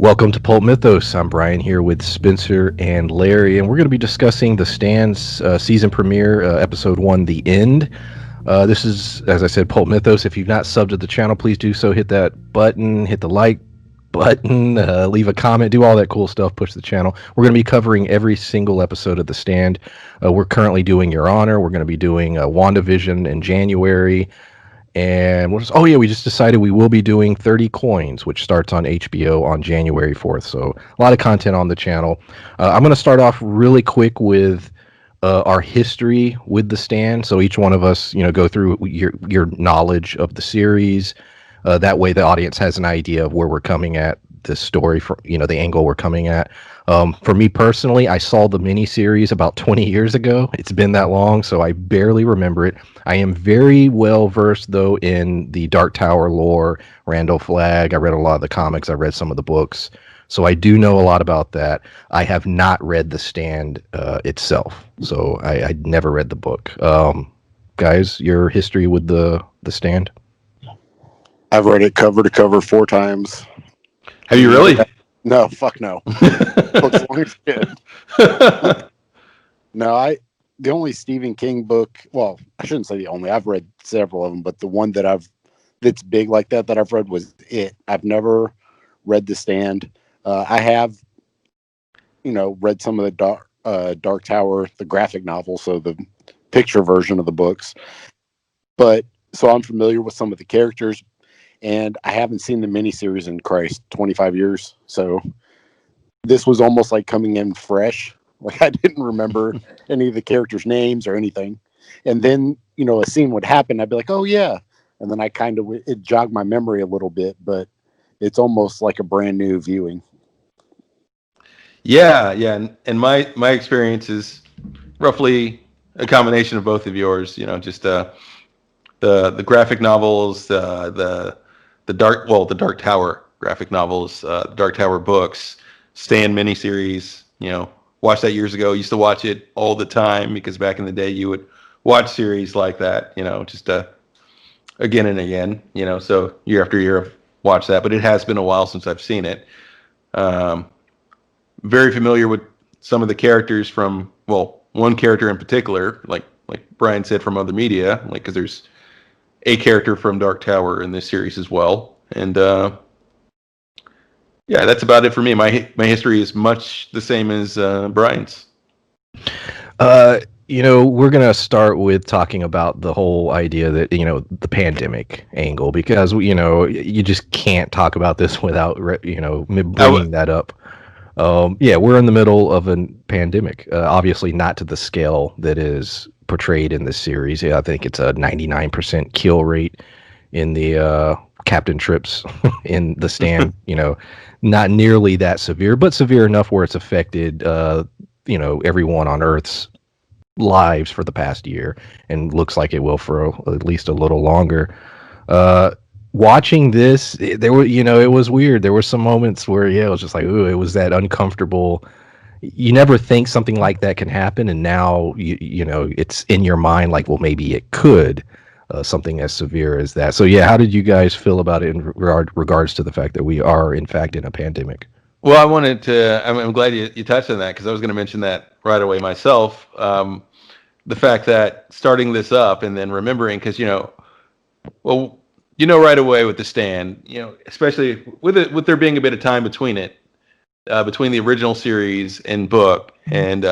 Welcome to Pulp Mythos. I'm Brian here with Spencer and Larry, and we're going to be discussing The Stand's season premiere, episode one, The End. This is, as I said, Pulp Mythos. If you've not subbed to the channel, please do so. Hit that button, hit the like button, leave a comment, do all that cool stuff, push the channel. We're going to be covering every single episode of The Stand. We're currently doing Your Honor. We're going to be doing WandaVision in January. And we just decided we will be doing 30 Coins, which starts on HBO on January 4th. So a lot of content on the channel. I'm going to start off really quick with our history with The Stand. So each one of us, go through your knowledge of the series. That way the audience has an idea of where we're coming at this story from, the angle we're coming at. For me personally, I saw the miniseries about 20 years ago. It's been that long, so I barely remember it. I am very well versed, though, in the Dark Tower lore, Randall Flagg. I read a lot of the comics. I read some of the books. So I do know a lot about that. I have not read The Stand itself, so I never read the book. Guys, your history with the Stand? I've read it cover to cover 4 times. Have you really? No, fuck no. Books long as shit. No, the only Stephen King book, well, I shouldn't say the only, I've read several of them, but the one that's big like that I've read was it. I've never read The Stand. I have, read some of the Dark Tower, the graphic novel, so the picture version of the books. But so I'm familiar with some of the characters, and I haven't seen the miniseries in 25 years. So this was almost like coming in fresh. Like I didn't remember any of the characters' names or anything. And then, a scene would happen. I'd be like, oh yeah. And then it jogged my memory a little bit, but it's almost like a brand new viewing. Yeah. And my experience is roughly a combination of both of yours. Just the graphic novels, the Dark Tower graphic novels, Dark Tower books, Stand miniseries. Watched that years ago. Used to watch it all the time because back in the day you would watch series like that. Just again and again. So year after year I've watched that, but it has been a while since I've seen it. Very familiar with some of the characters from, one character in particular, like Brian said, from other media, because there's a character from Dark Tower in this series as well. And that's about it for me. My history is much the same as Brian's. We're going to start with talking about the whole idea that, the pandemic angle, because, you just can't talk about this without, bringing that up. We're in the middle of a pandemic, obviously not to the scale that is portrayed in this series. I think it's a 99% kill rate in the Captain Trips in The Stand. Not nearly that severe, but severe enough where it's affected everyone on Earth's lives for the past year, and looks like it will for at least a little longer. Watching this, it was weird. There were some moments where it was just like, ooh, it was that uncomfortable. You never think something like that can happen, and now it's in your mind like, well, maybe it could. Something as severe as that. So how did you guys feel about it in regards to the fact that we are in fact in a pandemic? Well, I'm glad you touched on that, because I was going to mention that right away myself. The fact that starting this up and then remembering, because right away with The Stand, especially with there being a bit of time between it, between the original series and book and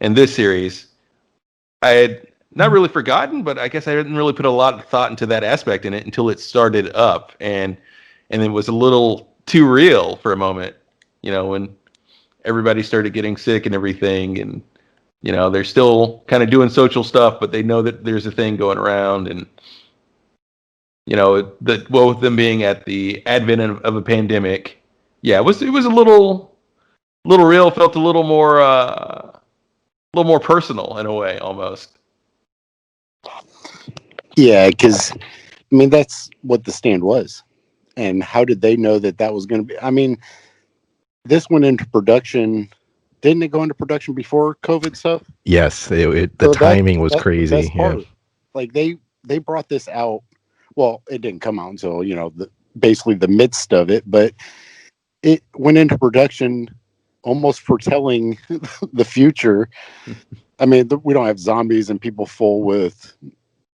this series, I had not really forgotten, but I guess I didn't really put a lot of thought into that aspect in it until it started up, and it was a little too real for a moment, when everybody started getting sick and everything, and they're still kind of doing social stuff, but they know that there's a thing going around, and with them being at the advent of a pandemic, it was a little real, felt a little more personal in a way, almost. Yeah, because that's what The Stand was. And how did they know that was going to be? This went into production. Didn't it go into production before COVID stuff? Yes, the timing was crazy. Yeah. Like they brought this out. Well, it didn't come out until basically the midst of it, but it went into production almost foretelling the future. I mean, we don't have zombies and people full with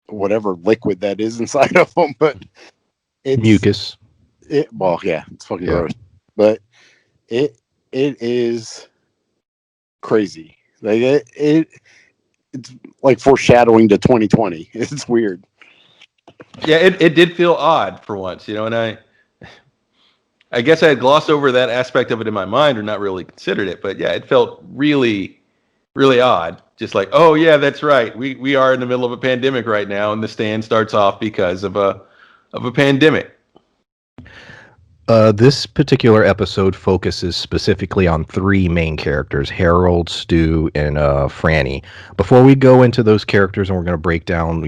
whatever liquid that is inside of them, but it's Mucus. well, yeah, it's fucking Yeah. gross, but it is crazy. Like it's like foreshadowing to 2020. It's weird. Yeah, it did feel odd for once, and I guess I had glossed over that aspect of it in my mind or not really considered it, but yeah, it felt really, really odd. Just like, oh yeah, that's right. We are in the middle of a pandemic right now, and the stand starts off because of a pandemic. This particular episode focuses specifically on three main characters: Harold, Stu, and Franny. Before we go into those characters, and we're going to break down,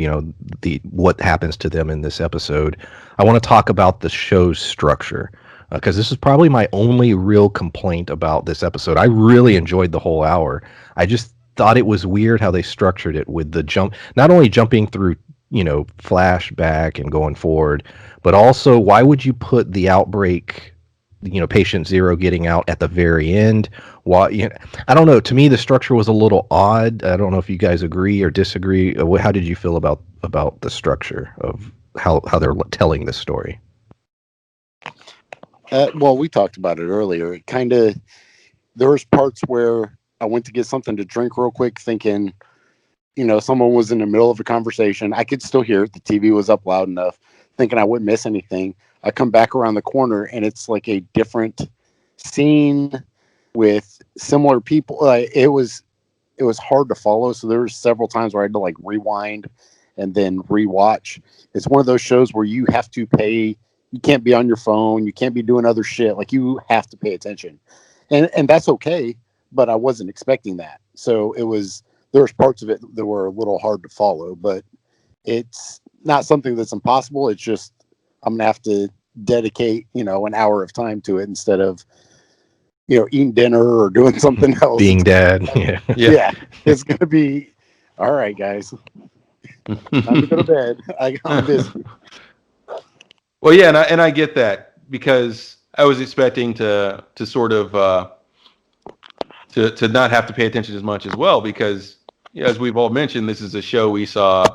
the what happens to them in this episode, I want to talk about the show's structure, because this is probably my only real complaint about this episode. I really enjoyed the whole hour. I just thought it was weird how they structured it with the not only jumping through, flashback and going forward, but also, why would you put the outbreak, patient zero getting out at the very end? Why? I don't know. To me, the structure was a little odd. I don't know if you guys agree or disagree. How did you feel about the structure of how they're telling this story? Well, we talked about it earlier. It kind of there was parts where I went to get something to drink real quick, thinking, someone was in the middle of a conversation. I could still hear it. The TV was up loud enough, thinking I wouldn't miss anything. I come back around the corner and it's like a different scene with similar people. It was hard to follow. So there were several times where I had to like rewind and then rewatch. It's one of those shows where you have to pay. You can't be on your phone. You can't be doing other shit. Like you have to pay attention, and that's okay. But I wasn't expecting that. So there was parts of it that were a little hard to follow, but it's not something that's impossible. It's just I'm gonna have to dedicate, an hour of time to it instead of, eating dinner or doing something else. Being dad. Yeah. Yeah. It's gonna be all right, guys. Time to go to bed. I'm busy. Well, yeah, and I get that because I was expecting to sort of to not have to pay attention as much as well because as we've all mentioned, this is a show we saw.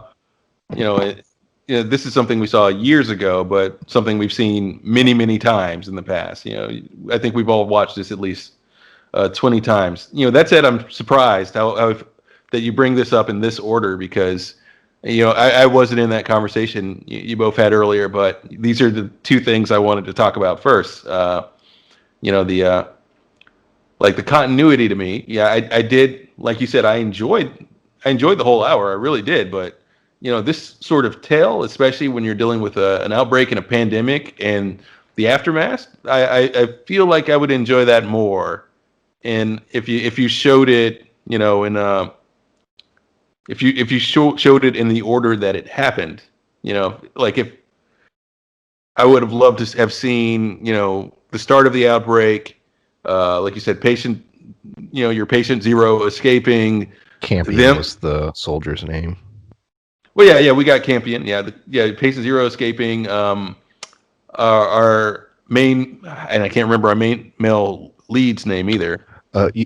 This is something we saw years ago, but something we've seen many, many times in the past. I think we've all watched this at least 20 times. That said, I'm surprised how that you bring this up in this order because I wasn't in that conversation you both had earlier, but these are the two things I wanted to talk about first. The like the continuity to me. Yeah, I did. Like you said, I enjoyed the whole hour. I really did. But this sort of tale, especially when you're dealing with an outbreak and a pandemic and the aftermath, I feel like I would enjoy that more. And if you showed it, in if you showed it in the order that it happened, like if I would have loved to have seen, the start of the outbreak, like you said, your patient zero escaping. Campion was the soldier's name. Well, yeah, we got Campion. Yeah, patient zero escaping. Our main, and I can't remember our main male lead's name either.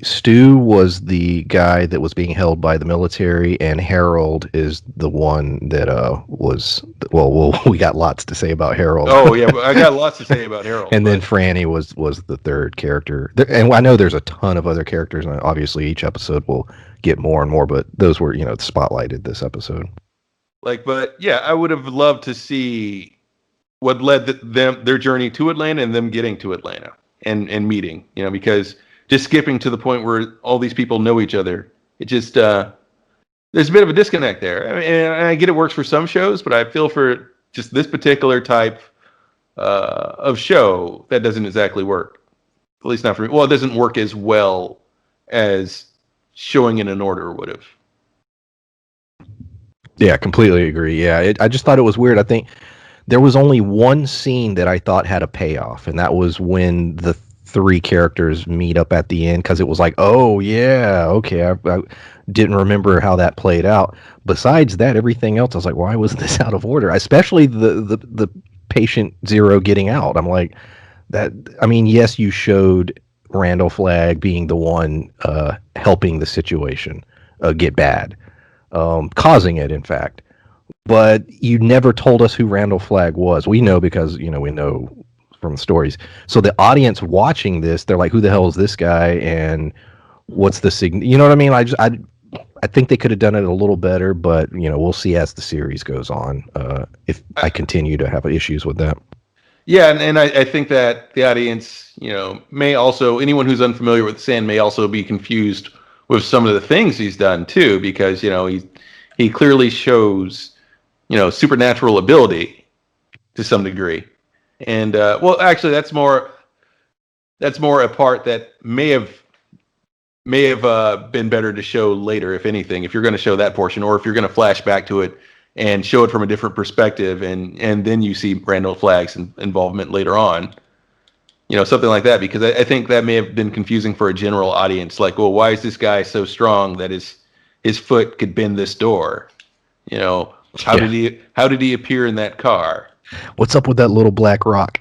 Stu was the guy that was being held by the military, and Harold is the one that was. Well, we got lots to say about Harold. Oh yeah, I got lots to say about Harold. And then Franny was the third character, and I know there's a ton of other characters, and obviously each episode will get more and more, but those were spotlighted this episode. But yeah, I would have loved to see what led their journey to Atlanta and them getting to Atlanta and meeting. Because just skipping to the point where all these people know each other, it just there's a bit of a disconnect there. And I get it works for some shows, but I feel for just this particular type of show that doesn't exactly work. At least not for me. Well, it doesn't work as well as showing in an order would have. Yeah, completely agree. Yeah, I just thought it was weird. I think there was only one scene that I thought had a payoff, and that was when the three characters meet up at the end, because it was like, oh yeah, okay, I didn't remember how that played out. Besides that, everything else, I was like, why was this out of order? Especially the patient zero getting out. I'm like, that, I mean, yes, you showed Randall Flagg being the one helping the situation get bad, causing it, in fact. But you never told us who Randall Flagg was. We know because we know from the stories. So the audience watching this, they're like, "Who the hell is this guy?" And what's the sign? You know what I mean? I think they could have done it a little better, but we'll see as the series goes on. If I continue to have issues with that. Yeah, and I think that the audience, may also, anyone who's unfamiliar with Sand may also be confused with some of the things he's done too, because he clearly shows supernatural ability to some degree, and well, actually, that's more a part that may have been better to show later, if anything, if you're going to show that portion, or if you're going to flash back to it and show it from a different perspective, and then you see Randall Flagg's involvement later on, something like that, because I think that may have been confusing for a general audience. Like, well, why is this guy so strong that his foot could bend this door? How did he appear in that car? What's up with that little black rock?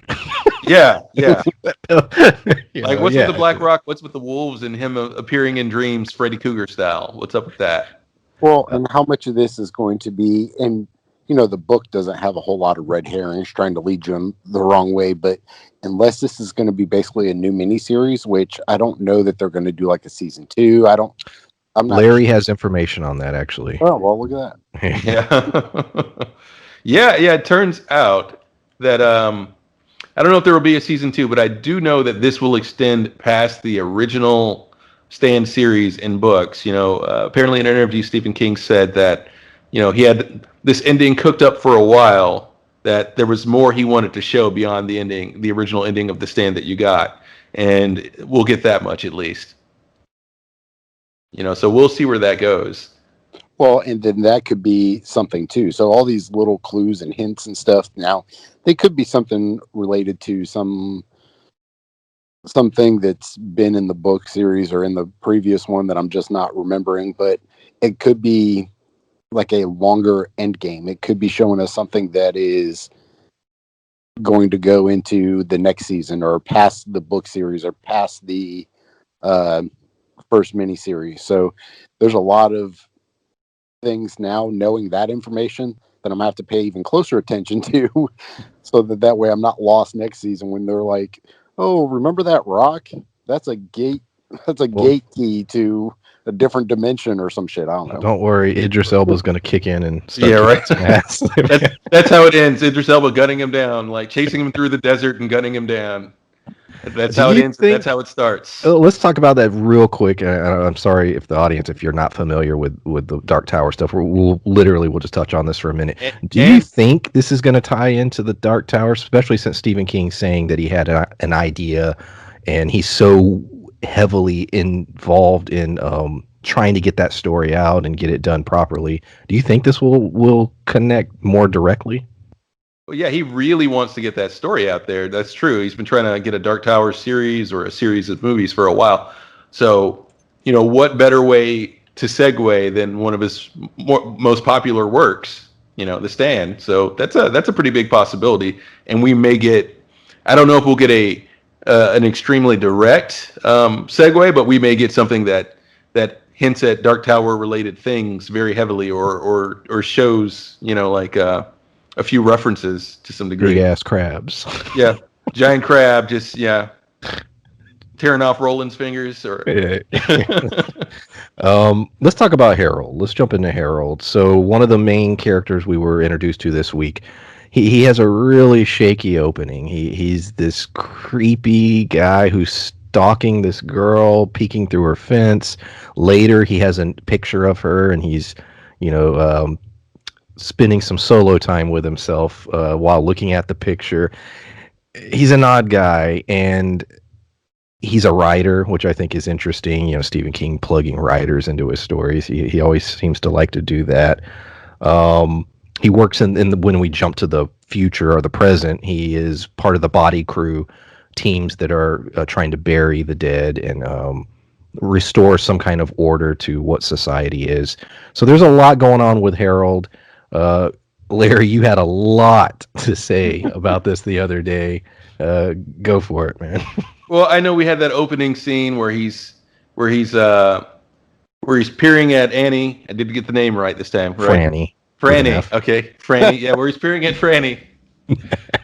Yeah, yeah. Like, what's with the Black Rock? What's with the wolves and him appearing in dreams, Freddy Krueger style? What's up with that? Well, and how much of this is going to be, and the book doesn't have a whole lot of red herrings trying to lead you in the wrong way, but unless this is going to be basically a new miniseries, which I don't know that they're going to do like a season 2. I'm not. Larry has information on that, actually. Oh, well, look at that. Yeah. Yeah. It turns out that I don't know if there will be a season 2, but I do know that this will extend past the original Stan series in books. Apparently in an interview, Stephen King said that he had this ending cooked up for a while, that there was more he wanted to show beyond the original ending of the Stand that you got, and we'll get that much at least. So we'll see where that goes. Well, and then that could be something too. So all these little clues and hints and stuff, now they could be something related to something that's been in the book series or in the previous one that I'm just not remembering, but it could be like a longer end game. It could be showing us something that is going to go into the next season or past the book series or past the first miniseries. So there's a lot of things now, knowing that information, that I'm gonna have to pay even closer attention to, so that way I'm not lost next season when they're like, "Oh, remember that rock? That's a gate. That's a gate key to a different dimension or some shit." I don't know. Don't worry, Idris Elba's going to kick in and start right. That's how it ends. Idris Elba gunning him down, like chasing him through the desert and gunning him down. That's how it ends. That's how it starts. Let's talk about that real quick. I'm sorry if the audience, if you're not familiar with the Dark Tower stuff, we'll just touch on this for a minute. Do you think this is going to tie into the Dark Tower, especially since Stephen King saying that he had an idea and he's so heavily involved in trying to get that story out and get it done properly? Do you think this will connect more directly? Well, yeah, he really wants to get that story out there. That's true. He's been trying to get a Dark Tower series or a series of movies for a while. So, what better way to segue than one of his most popular works, The Stand. So that's a pretty big possibility. And we may get, I don't know if we'll get an extremely direct segue, but we may get something that hints at Dark Tower related things very heavily, or shows, a few references to some degree. Big ass crabs. Yeah, giant crab, just tearing off Roland's fingers. Or let's talk about Harold. Let's jump into Harold. So one of the main characters we were introduced to this week, he has a really shaky opening. He's this creepy guy who's stalking this girl, peeking through her fence. Later, he has a picture of her, and he's spending some solo time with himself while looking at the picture. He's an odd guy, and he's a writer, which I think is interesting. Stephen King plugging writers into his stories. He always seems to like to do that. He works when we jump to the future or the present, he is part of the body crew teams that are trying to bury the dead and restore some kind of order to what society is. So there's a lot going on with Harold. Larry, you had a lot to say about this the other day. Go for it, man. Well, I know we had that opening scene where he's where he's peering at Annie. I did get the name right this time, right? Franny with an Franny. F. Okay, Franny. Yeah, where he's peering at Franny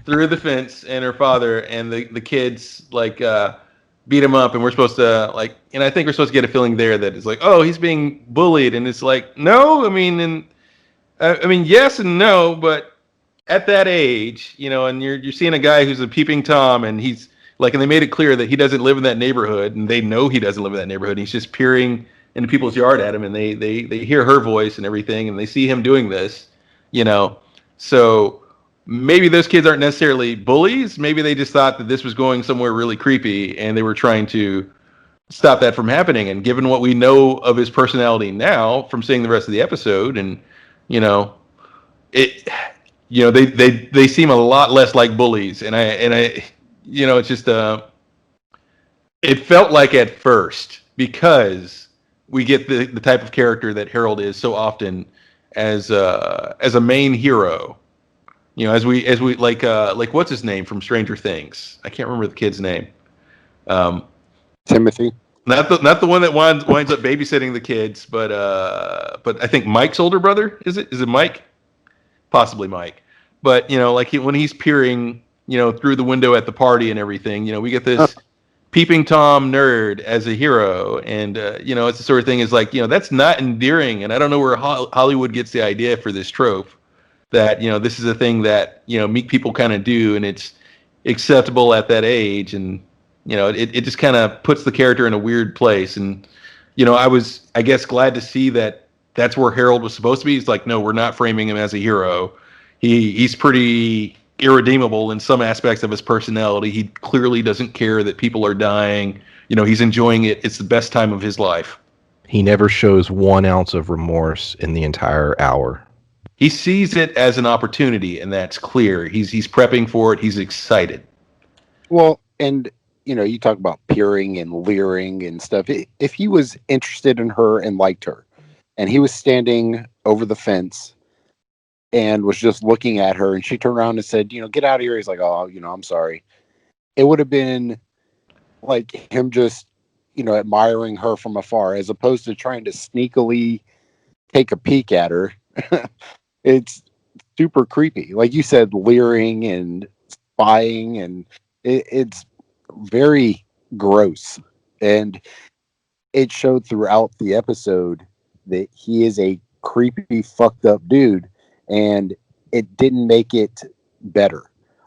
through the fence and her father, and the kids like beat him up, and we're supposed to like, and I think we're supposed to get a feeling there that it's like, oh, he's being bullied, and it's like, no, I mean, and I mean, yes and no, but at that age, you know, and you're seeing a guy who's a peeping tom, and he's like, and they made it clear that he doesn't live in that neighborhood, and they know he doesn't live in that neighborhood. And he's just peering into people's yard at him, and they hear her voice and everything, and they see him doing this, you know. So maybe those kids aren't necessarily bullies. Maybe they just thought that this was going somewhere really creepy, and they were trying to stop that from happening. And given what we know of his personality now from seeing the rest of the episode, and you know, it, you know, they seem a lot less like bullies, and I, you know, it's just it felt like at first because we get the type of character that Harold is so often as a main hero. You know, as we like what's his name from Stranger Things? I can't remember the kid's name. Um, Timothy. not the one that winds up babysitting the kids, but I think Mike's older brother, is it? Is it Mike? Possibly Mike. But you know, like when he's peering, you know, through the window at the party and everything, you know, we get this peeping tom nerd as a hero, and you know, it's the sort of thing is like, you know, that's not endearing, and I don't know where Hollywood gets the idea for this trope that, you know, this is a thing that, you know, meek people kind of do, and it's acceptable at that age, and you know, it just kind of puts the character in a weird place. And you know, I was, I guess, glad to see that that's where Harold was supposed to be. He's like, no, we're not framing him as a hero. He's pretty irredeemable in some aspects of his personality. He clearly doesn't care that people are dying. You know, he's enjoying it. It's the best time of his life. He never shows 1 ounce of remorse in the entire hour. He sees it as an opportunity, and that's clear. He's prepping for it. He's excited. Well, and you know, you talk about peering and leering and stuff. If he was interested in her and liked her, and he was standing over the fence and was just looking at her, and she turned around and said, you know, get out of here. He's like, oh, you know, I'm sorry. It would have been like him just, you know, admiring her from afar, as opposed to trying to sneakily take a peek at her. It's super creepy. Like you said, leering and spying, and it's very gross. And it showed throughout the episode that he is a creepy, fucked up dude, and it didn't make it better.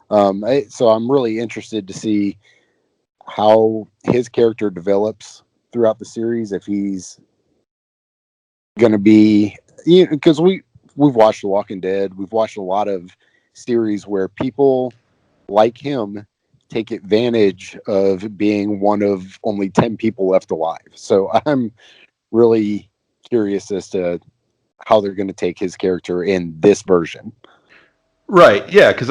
So I'm really interested to see how his character develops throughout the series. If he's going to be, you know, because we've watched The Walking Dead, we've watched a lot of series where people like him take advantage of being one of only 10 people left alive. So I'm really curious as to how they're going to take his character in this version. Right. Yeah. Because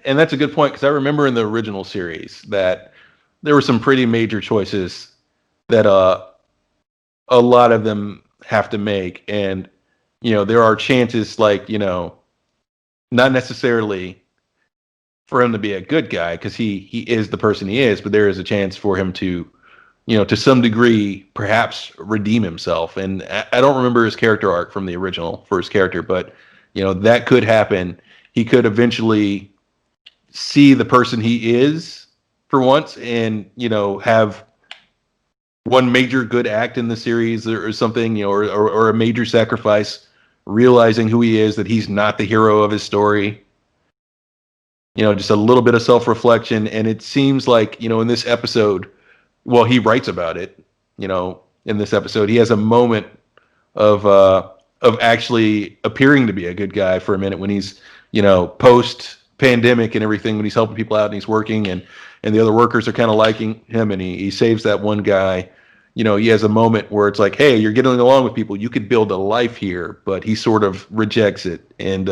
and that's a good point, because I remember in the original series that there were some pretty major choices that a lot of them have to make, and you know, there are chances, like, you know, not necessarily for him to be a good guy because he is the person he is, but there is a chance for him to, you know, to some degree, perhaps redeem himself. And I don't remember his character arc from the original for his character, but you know, that could happen. He could eventually see the person he is for once, and you know, have one major good act in the series or something, you know, or a major sacrifice, realizing who he is, that he's not the hero of his story. You know, just a little bit of self-reflection. And it seems like, you know, in this episode, well, he writes about it, you know, in this episode, he has a moment of actually appearing to be a good guy for a minute when he's, you know, post pandemic and everything, when he's helping people out and he's working, and the other workers are kind of liking him, and he saves that one guy. You know, he has a moment where it's like, hey, you're getting along with people, you could build a life here, but he sort of rejects it. And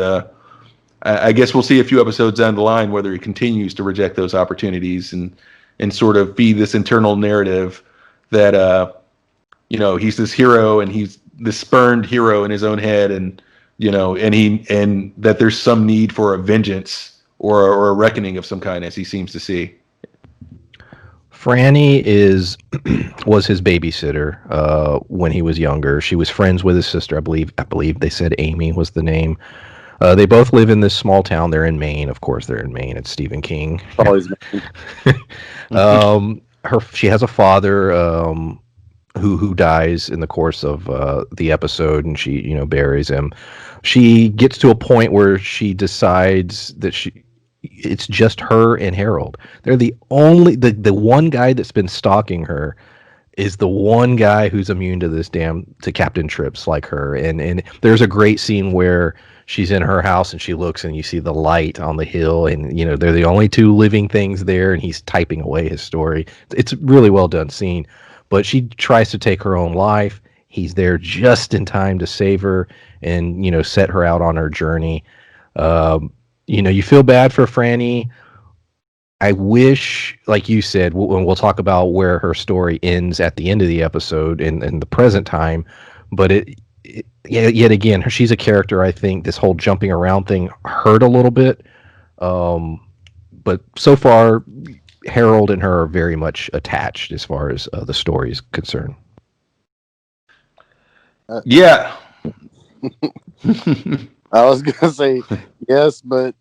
I guess we'll see a few episodes down the line whether he continues to reject those opportunities and sort of feed this internal narrative that you know, he's this hero and he's this spurned hero in his own head, and and that there's some need for a vengeance or a reckoning of some kind, as he seems to see. Franny was his babysitter when he was younger. She was friends with his sister, I believe. I believe they said Amy was the name. They both live in this small town. They're in Maine, of course. They're in Maine. It's Stephen King. Always. She has a father who dies in the course of the episode, and she buries him. She gets to a point where she decides that it's just her and Harold. They're the one guy that's been stalking her is the one guy who's immune to Captain Trips like her. And there's a great scene where she's in her house and she looks and you see the light on the hill, and they're the only two living things there, and he's typing away his story. It's a really well done scene, but she tries to take her own life. He's there just in time to save her and set her out on her journey. You feel bad for Franny. I wish, like you said, we'll talk about where her story ends at the end of the episode in the present time, but yet again, she's a character. I think this whole jumping around thing hurt a little bit, but so far, Harold and her are very much attached as far as the story is concerned. Yeah. I was gonna say yes, but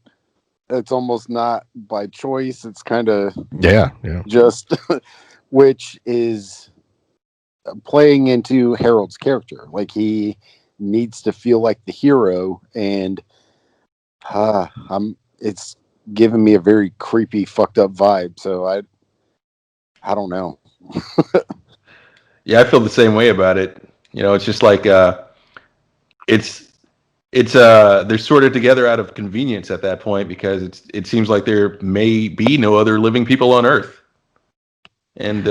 it's almost not by choice. It's kind of just which is playing into Harold's character. Like, he needs to feel like the hero, and it's giving me a very creepy, fucked up vibe. So I don't know. Yeah, I feel the same way about it. It's just like they're sorted together out of convenience at that point, because it seems like there may be no other living people on Earth. And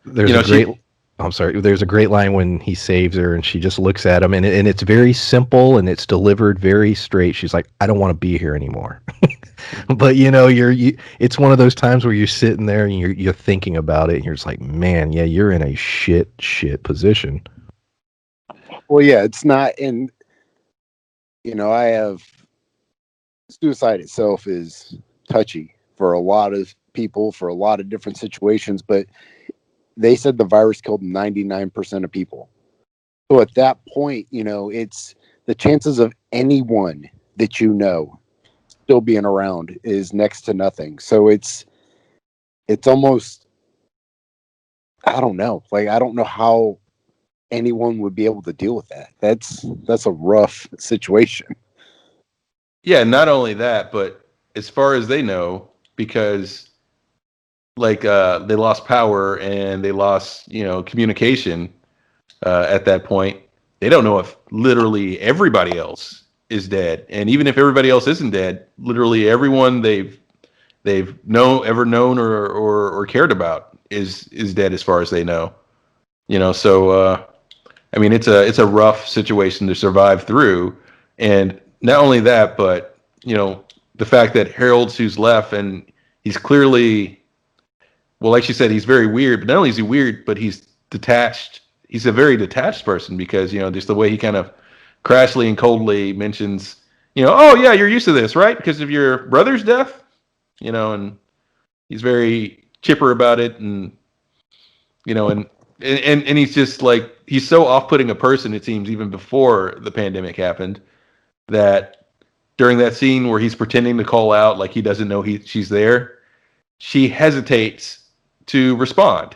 there's a great line when he saves her and she just looks at him, and it's very simple and it's delivered very straight. She's like, I don't want to be here anymore. But it's one of those times where you're sitting there and you're thinking about it, and you're just like, man, yeah, you're in a shit position. Well, yeah, it's not in. I have suicide itself is touchy for a lot of people for a lot of different situations, but they said the virus killed 99% of people. So at that point, it's the chances of anyone that still being around is next to nothing. So it's almost, I don't know. Like, I don't know how anyone would be able to deal with that. That's a rough situation. Yeah, not only that, but as far as they know, because they lost power and they lost communication at that point, they don't know if literally everybody else is dead. And even if everybody else isn't dead, literally everyone they've ever known or cared about is dead, as far as they know. So I mean, it's a rough situation to survive through. And not only that, but the fact that Harold's who's left, and he's clearly, well, like she said, he's very weird. But not only is he weird, but he's detached. He's a very detached person, because just the way he kind of crashly and coldly mentions, oh yeah, you're used to this, right? Because of your brother's death, and he's very chipper about it, and and he's just like, he's so off-putting a person, it seems, even before the pandemic happened, that during that scene where he's pretending to call out like he doesn't know she's there, she hesitates to respond.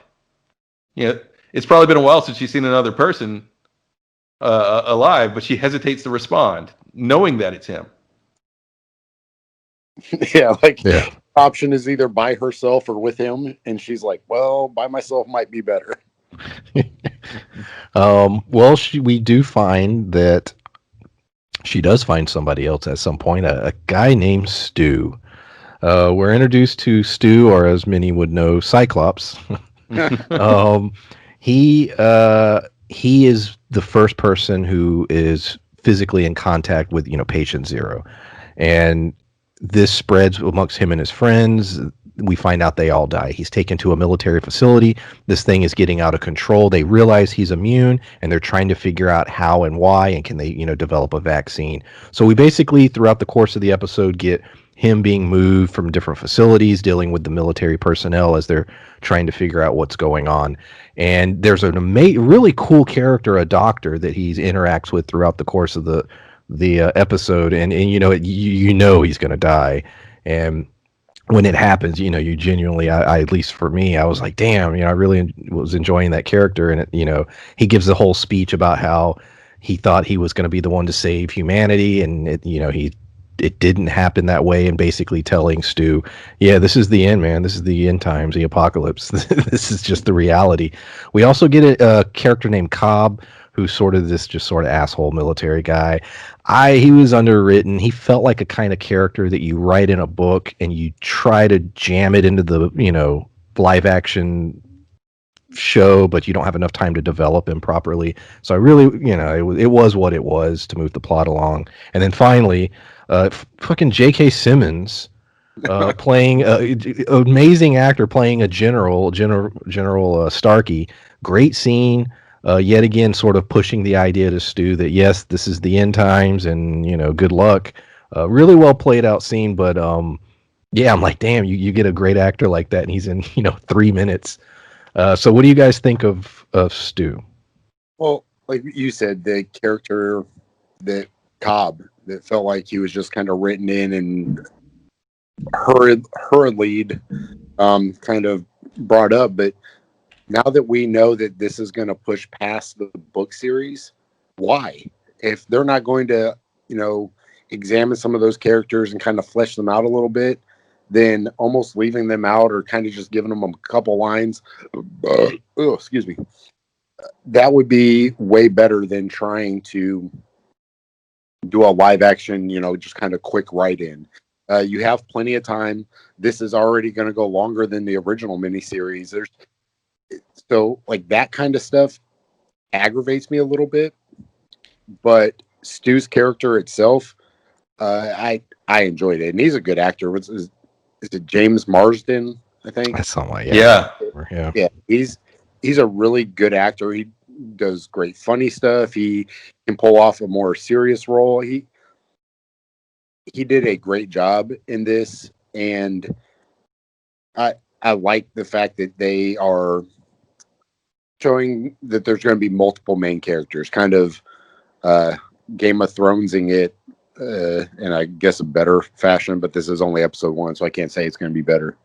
It's probably been a while since she's seen another person alive, but she hesitates to respond, knowing that it's him. Yeah, option is either by herself or with him, and she's like, well, by myself might be better. Well, we do find that she does find somebody else at some point, a guy named Stu. We're introduced to Stu, or as many would know, Cyclops. He is the first person who is physically in contact with patient zero, and this spreads amongst him and his friends. we find out they all die. He's taken to a military facility. This thing is getting out of control. They realize he's immune, and they're trying to figure out how and why, and can they, develop a vaccine. So we basically, throughout the course of the episode, get him being moved from different facilities, dealing with the military personnel as they're trying to figure out what's going on. And there's an really cool character, a doctor that he interacts with throughout the course of the episode, and he's going to die. And when it happens, you genuinely, I at least for me, I was like, damn, I really was enjoying that character. And he gives the whole speech about how he thought he was going to be the one to save humanity, and it didn't happen that way, and basically telling Stu, yeah, this is the end, man. This is the end times, the apocalypse. This is just the reality. We also get a character named Cobb, who's sort of this just sort of asshole military guy. He was underwritten. He felt like a kind of character that you write in a book and you try to jam it into the, live action show, but you don't have enough time to develop him properly. So I really, it was what it was to move the plot along. And then finally, fucking J.K. Simmons playing amazing actor playing a General Starkey. Great scene. Yet again, sort of pushing the idea to Stu that yes, this is the end times, and good luck. Really well played out scene, but yeah, I'm like, damn, you get a great actor like that, and he's in 3 minutes. So what do you guys think of Stu? Well, like you said, the character that Cobb, that felt like he was just kind of written in and hurriedly kind of brought up. But now that we know that this is going to push past the book series, why? If they're not going to, examine some of those characters and kind of flesh them out a little bit, then almost leaving them out or kind of just giving them a couple lines, excuse me, that would be way better than trying to do a live action, just kind of quick write in. You have plenty of time. This is already going to go longer than the original miniseries. So like that kind of stuff aggravates me a little bit, but Stu's character itself, I enjoyed it, and he's a good actor. Is it James Marsden? I think That's something like yeah. Yeah. He's a really good actor. He does great funny stuff. He can pull off a more serious role. He did a great job in this, and I like the fact that they are showing that there's going to be multiple main characters, kind of Game of Thronesing it, in I guess a better fashion. But this is only episode 1, so I can't say it's going to be better.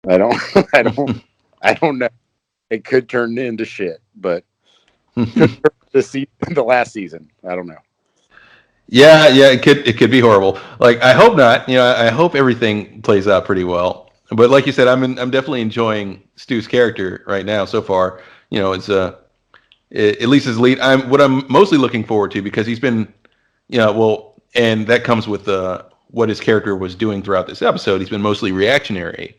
I don't know. It could turn into shit, but the last season, I don't know. Yeah, it could be horrible. Like I hope not. I hope everything plays out pretty well. But like you said, I'm definitely enjoying Stu's character right now so far. It's at least his lead. I'm mostly looking forward to, because he's been, and that comes with what his character was doing throughout this episode. He's been mostly reactionary.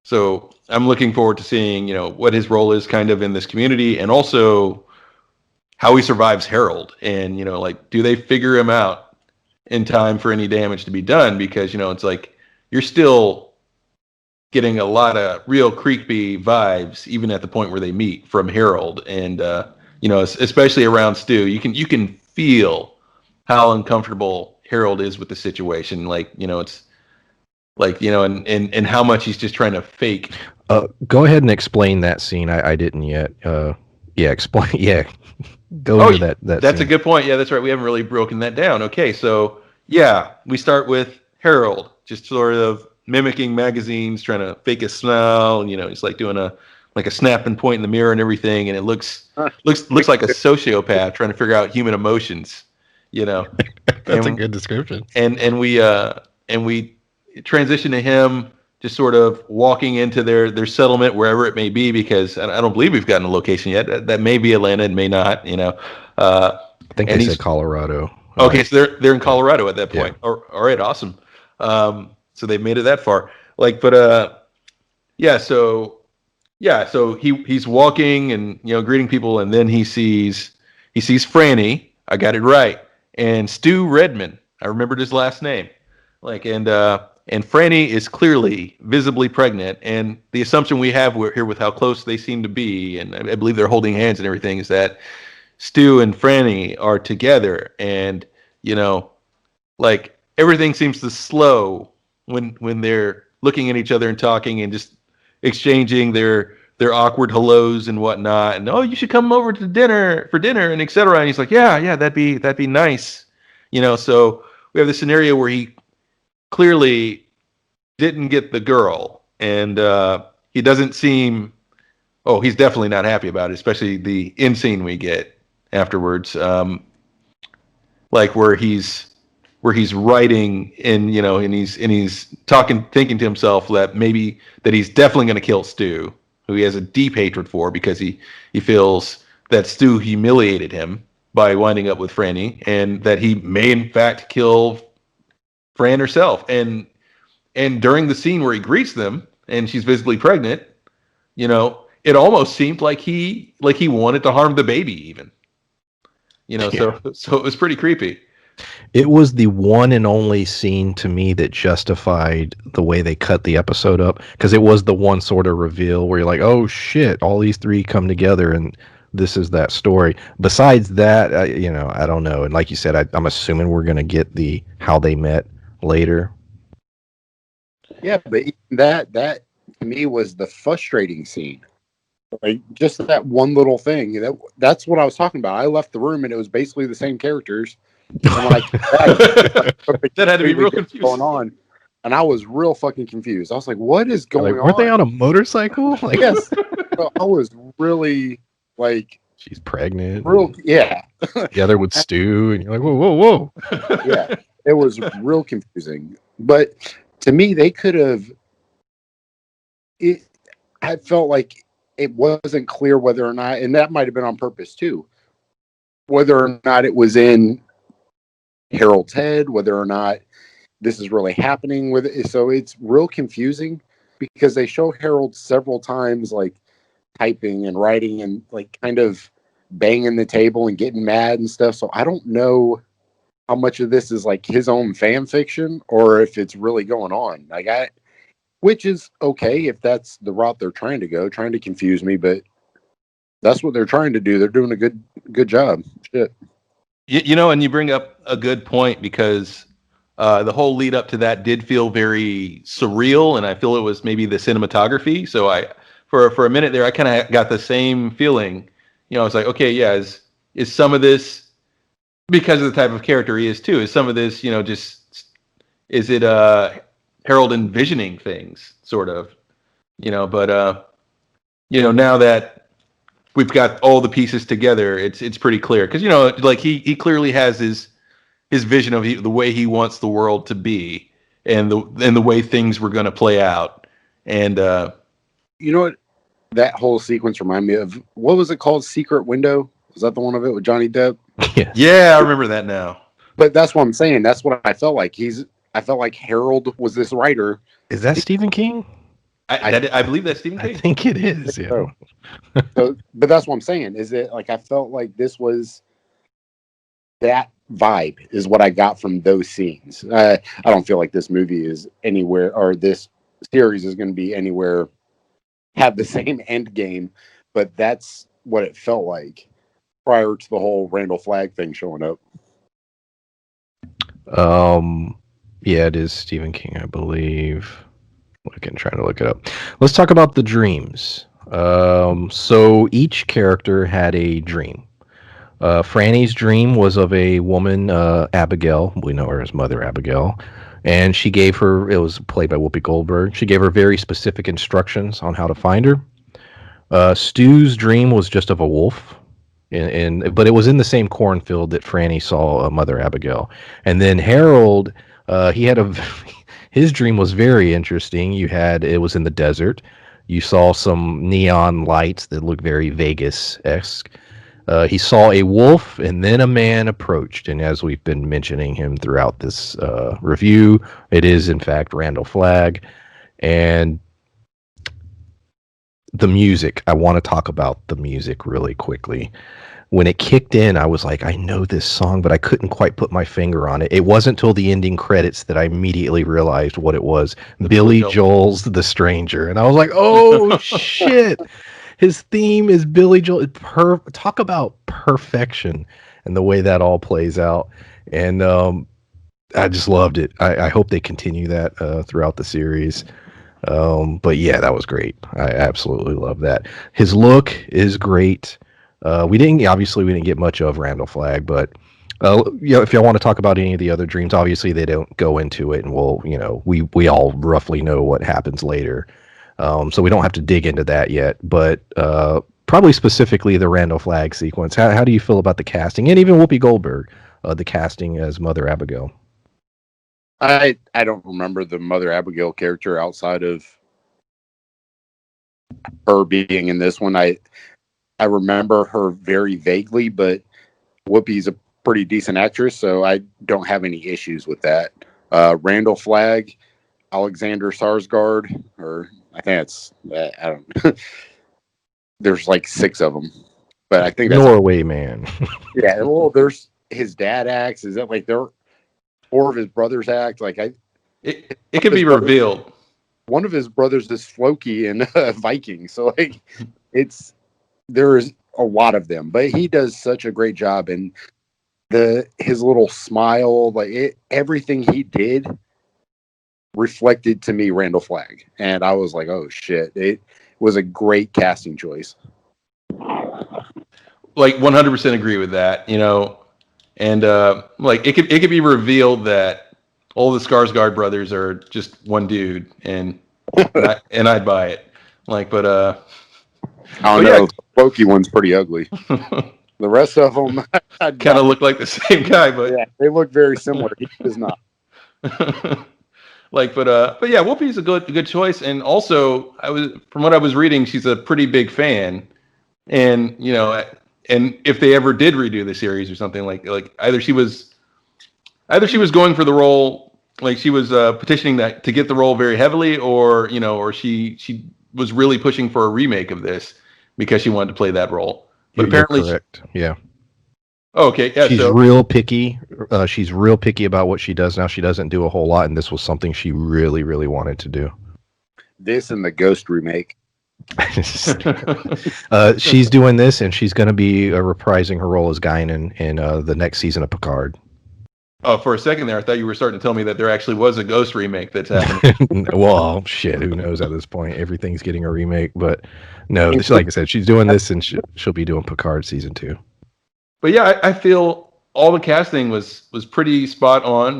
So I'm looking forward to seeing, what his role is kind of in this community, and also how he survives Harold, and do they figure him out in time for any damage to be done? Because it's like you're still getting a lot of real creepy vibes even at the point where they meet from Harold, and especially around Stu, you can feel how uncomfortable Harold is with the situation. It's like and how much he's just trying to fake. Go ahead and explain that scene. I didn't yet. Yeah, explain. Yeah. Go into that. That's scene. A good point. Yeah, that's right. We haven't really broken that down. Okay, so yeah, we start with Harold, just sort of mimicking magazines, trying to fake a smile. He's like doing a snap and point in the mirror and everything, and it looks like a sociopath trying to figure out human emotions. That's a good description. And we transition to him just sort of walking into their settlement, wherever it may be, because I don't believe we've gotten a location yet. That may be Atlanta, and may not. I think they said Colorado. Okay, so they're in Colorado at that point. Yeah. All right, awesome. So they've made it that far. So he's walking and greeting people, and then he sees Franny. I got it right, and Stu Redman. I remembered his last name. And Franny is clearly visibly pregnant, and the assumption we have here with how close they seem to be, and I believe they're holding hands and everything, is that Stu and Franny are together, and you know, like everything seems to slow when they're looking at each other and talking and just exchanging their awkward hellos and whatnot, and oh, you should come over to dinner for dinner and etc. And he's like, yeah, that'd be nice, So we have the scenario where he clearly didn't get the girl, and he doesn't seem. Oh, he's definitely not happy about it, especially the end scene we get afterwards, like where he's writing and he's talking, thinking to himself that maybe that he's definitely going to kill Stu, who he has a deep hatred for because he feels that Stu humiliated him by winding up with Franny, and that he may in fact kill Fran herself. And during the scene where he greets them and she's visibly pregnant, it almost seemed like he wanted to harm the baby even. So it was pretty creepy. It was the one and only scene to me that justified the way they cut the episode up, because it was the one sort of reveal where you're like, oh shit, all these three come together and this is that story. Besides that, I don't know. And like you said, I'm assuming we're going to get the how they met later. Yeah, but that to me was the frustrating scene. Like just that one little thing. That's what I was talking about. I left the room and it was basically the same characters. And like that had to be real confusing going on. And I was real fucking confused. I was like, what is going on? Weren't they on a motorcycle? Like, yes. So I was really like, she's pregnant. Yeah. Together with Stu, and you're like, whoa. Yeah. It was real confusing. But to me, they could have. I felt like it wasn't clear whether or not, and that might have been on purpose too, whether or not it was in Harold's head, whether or not this is really happening with it. So it's real confusing because they show Harold several times like typing and writing and like kind of banging the table and getting mad and stuff. So I don't know how much of this is like his own fan fiction or if it's really going on. Which is okay if that's the route they're trying to go, trying to confuse me, but that's what they're trying to do. They're doing a good job. Shit. And you bring up a good point because the whole lead up to that did feel very surreal, and I feel it was maybe the cinematography. So for a minute there, I kind of got the same feeling. I was like, okay, yeah, is some of this because of the type of character he is too? Is some of this, is it Harold envisioning things, sort of, but now that we've got all the pieces together, it's pretty clear because like he clearly has his vision of the way he wants the world to be and the way things were going to play out. And you know what that whole sequence reminded me of? What was it called? Secret Window? Was that the one of it with Johnny Depp? Yeah, I remember that now. But that's what I'm saying. That's what I felt like. I felt like Harold was this writer. Is that Stephen King? I believe that's Stephen King. I think it is. Yeah. But that's what I'm saying. Is it like I felt like this was that vibe is what I got from those scenes. I don't feel like this movie is anywhere, or this series is going to be anywhere, have the same end game, but that's what it felt like prior to the whole Randall Flagg thing showing up. Yeah, it is Stephen King, I believe. Trying to look it up. Let's talk about the dreams. So each character had a dream. Franny's dream was of a woman, Abigail. We know her as Mother Abigail. And she gave her, it was played by Whoopi Goldberg, she gave her very specific instructions on how to find her. Stu's dream was just of a wolf. But it was in the same cornfield that Franny saw Mother Abigail. And then Harold, he had his dream was very interesting. It was in the desert. You saw some neon lights that looked very Vegas-esque. He saw a wolf, and then a man approached. And as we've been mentioning him throughout this review, it is, in fact, Randall Flagg. And the music, I want to talk about the music really quickly. when it kicked in, I was like, I know this song, but I couldn't quite put my finger on it. It wasn't till the ending credits that I immediately realized what it was. Billy Joel's The Stranger. And I was like, oh, shit. His theme is Billy Joel. Talk about perfection and the way that all plays out. And I just loved it. I hope they continue that throughout the series. But yeah, that was great. I absolutely love that. His look is great. We didn't get much of Randall Flagg, but if y'all want to talk about any of the other dreams, obviously they don't go into it, and we all roughly know what happens later. So we don't have to dig into that yet, but probably specifically the Randall Flagg sequence. How do you feel about the casting, and even Whoopi Goldberg, the casting as Mother Abigail? I don't remember the Mother Abigail character outside of her being in this one. I remember her very vaguely, but Whoopi's a pretty decent actress, so I don't have any issues with that. Randall Flagg, Alexander Sarsgaard, or I think it's I don't. There's like 6 of them, but I think that's Norway man. Yeah, well, there's his dad acts. Is that like there? 4 of his brothers act like It can be revealed. One of his brothers is Floki in Viking, so like there's a lot of them, but he does such a great job, and his little smile, everything he did reflected to me Randall Flagg, and I was like, oh shit, it was a great casting choice. Like 100% agree with that, and like it could be revealed that all the Skarsgård brothers are just one dude, and I'd buy it. Like, but I don't know. Yeah. The Loki one's pretty ugly. The rest of them kind of look like the same guy, but yeah, they look very similar. He does not. Like, but yeah, Whoopi's a good choice, and also from what I was reading, she's a pretty big fan, and and if they ever did redo the series or something, like either she was going for the role, like she was petitioning that to get the role very heavily, or or she was really pushing for a remake of this because she wanted to play that role. But apparently, you're correct. Yeah. Oh, okay. Yeah. She's real picky. She's real picky about what she does now. She doesn't do a whole lot, and this was something she really, really wanted to do. This and the Ghost remake. She's doing this, and she's going to be reprising her role as Guinan in the next season of Picard. Oh, for a second there, I thought you were starting to tell me that there actually was a Ghost remake that's happening. Well, shit, who knows at this point? Everything's getting a remake, but no, like I said, she's doing this, and she'll be doing Picard season 2. But yeah, I feel all the casting was pretty spot on.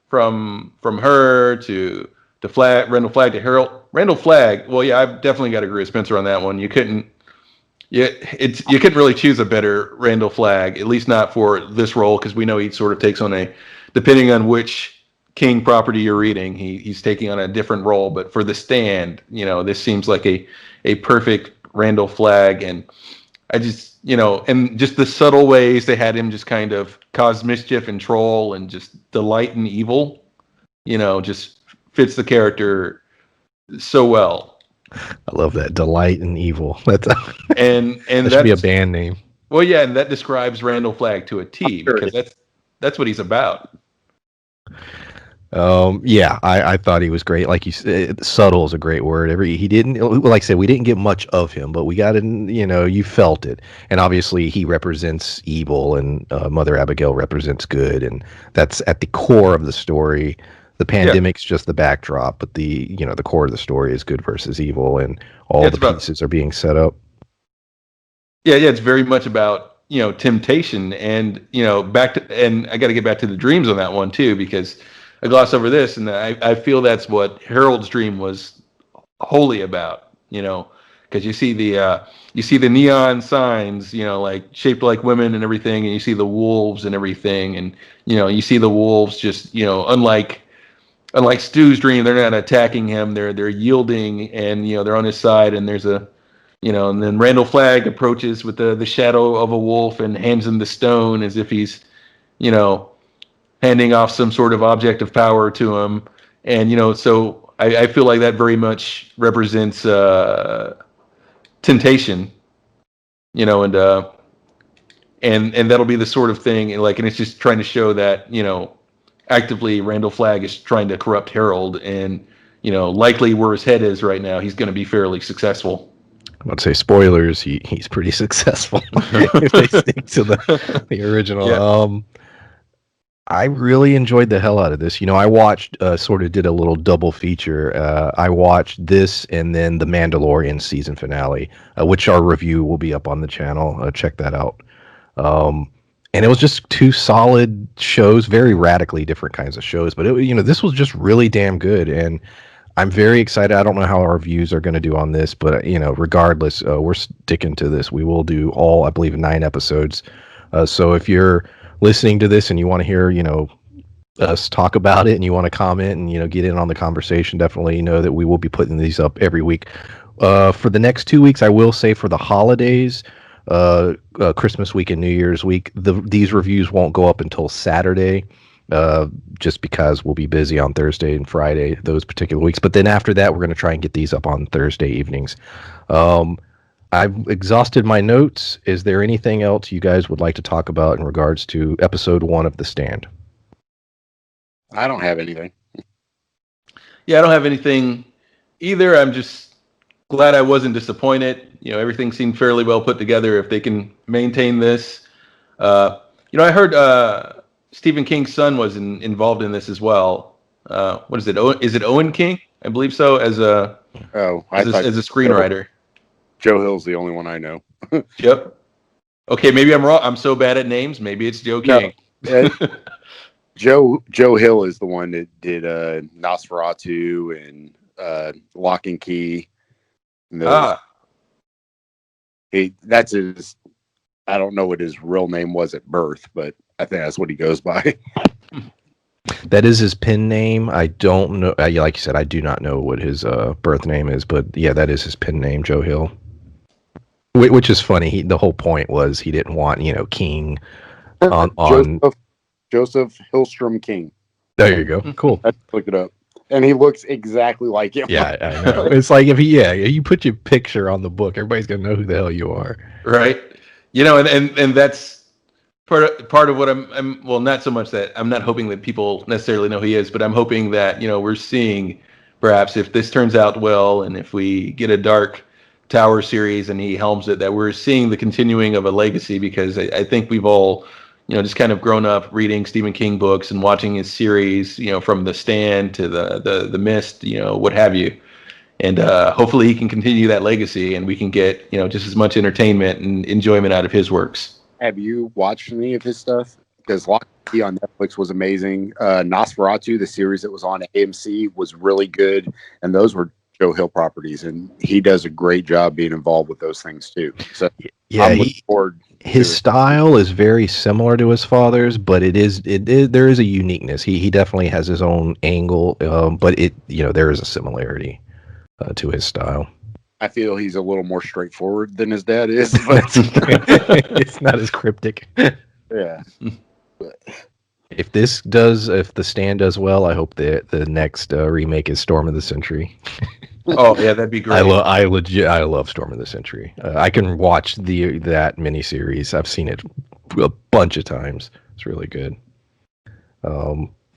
From her to Randall Flagg to Harold. Randall Flagg. Well, yeah, I've definitely got to agree with Spencer on that one. You couldn't really choose a better Randall Flagg, at least not for this role, because we know he sort of takes on depending on which King property you're reading, he's taking on a different role. But for The Stand, this seems like a perfect Randall Flagg, and I just, and just the subtle ways they had him just kind of cause mischief and troll and just delight in evil, just fits the character so well. I love that, delight in evil. That's and that should be a band name. Well, yeah, and that describes Randall Flagg to a T, because that's what he's about. Yeah, I thought he was great. Like you said, subtle is a great word. He didn't, like I said, we didn't get much of him, but we got in, you felt it. And obviously he represents evil, and Mother Abigail represents good, and that's at the core of the story. The pandemic's just the backdrop, but the core of the story is good versus evil, and all the pieces are being set up. Yeah, it's very much about temptation, and and I got to get back to the dreams on that one too, because I glossed over this, and I feel that's what Harold's dream was wholly about. Because you see the neon signs, like shaped like women and everything, and you see the wolves and everything, and you see the wolves just unlike Stu's dream, they're not attacking him, they're yielding, and they're on his side, and there's a and then Randall Flagg approaches with the shadow of a wolf and hands him the stone as if he's handing off some sort of object of power to him. And so I feel like that very much represents temptation, and and that'll be the sort of thing, and it's just trying to show that, actively Randall Flagg is trying to corrupt Harold, and likely where his head is right now, he's going to be fairly successful. I would say spoilers. He's pretty successful if they stick to the original. Yeah. I really enjoyed the hell out of this. I watched, sort of did a little double feature. I watched this and then the Mandalorian season finale, which our review will be up on the channel. Check that out. And it was just two solid shows, very radically different kinds of shows. But this was just really damn good, and I'm very excited. I don't know how our views are going to do on this, but regardless, we're sticking to this. We will do all, I believe, 9 episodes. So if you're listening to this and you want to hear, us talk about it and you want to comment and, get in on the conversation, definitely know that we will be putting these up every week. For the next 2 weeks, I will say for the holidays, Christmas week and New Year's week, these reviews won't go up until Saturday, just because we'll be busy on Thursday and Friday, those particular weeks. But then after that, we're going to try and get these up on Thursday evenings. I've exhausted my notes. Is there anything else you guys would like to talk about in regards to episode 1 of The Stand? I don't have anything. Yeah, I don't have anything either. I'm just glad I wasn't disappointed. Everything seemed fairly well put together. If they can maintain this, I heard Stephen King's son was involved in this as well. What is it? Is it Owen King? I believe so. As a screenwriter. Joe Hill's the only one I know. Yep. Okay, maybe I'm wrong. I'm so bad at names. Maybe it's Joe King. Joe Hill is the one that did Nosferatu and Lock and Key. That's his. I don't know what his real name was at birth, but I think that's what he goes by. That is his pen name. I don't know. Like you said, I do not know what his birth name is, but yeah, that is his pen name, Joe Hill. Which is funny. The whole point was he didn't want, King on Joseph Hillstrom King. There you go. Cool. I looked it up, and he looks exactly like him. Yeah, I know. It's like if you put your picture on the book, everybody's gonna know who the hell you are, right? And that's part of what I'm well, not so much that I'm not hoping that people necessarily know who he is, but I'm hoping that we're seeing, perhaps if this turns out well, and if we get a Dark Tower series and he helms it, that we're seeing the continuing of a legacy, because I think we've all just kind of grown up reading Stephen King books and watching his series, from The Stand to the Mist, what have you. And hopefully he can continue that legacy, and we can get just as much entertainment and enjoyment out of his works. Have you watched any of his stuff? Because Lock and Key on Netflix was amazing. Nosferatu, the series that was on AMC, was really good, and those were Joe Hill properties, and he does a great job being involved with those things too. So yeah, I'm looking forward. His style is very similar to his father's, but there is a uniqueness. He definitely has his own angle, but there is a similarity to his style. I feel he's a little more straightforward than his dad is, but it's not as cryptic. Yeah. If The Stand does well, I hope the next remake is Storm of the Century. Oh yeah, that'd be great. I love Storm of the Century. I can watch that miniseries. I've seen it a bunch of times. It's really good.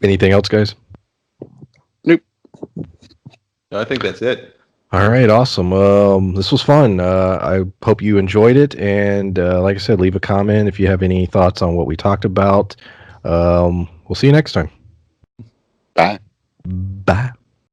Anything else, guys? Nope. No, I think that's it. All right, awesome. This was fun. I hope you enjoyed it, and like I said, leave a comment if you have any thoughts on what we talked about. We'll see you next time. Bye. Bye.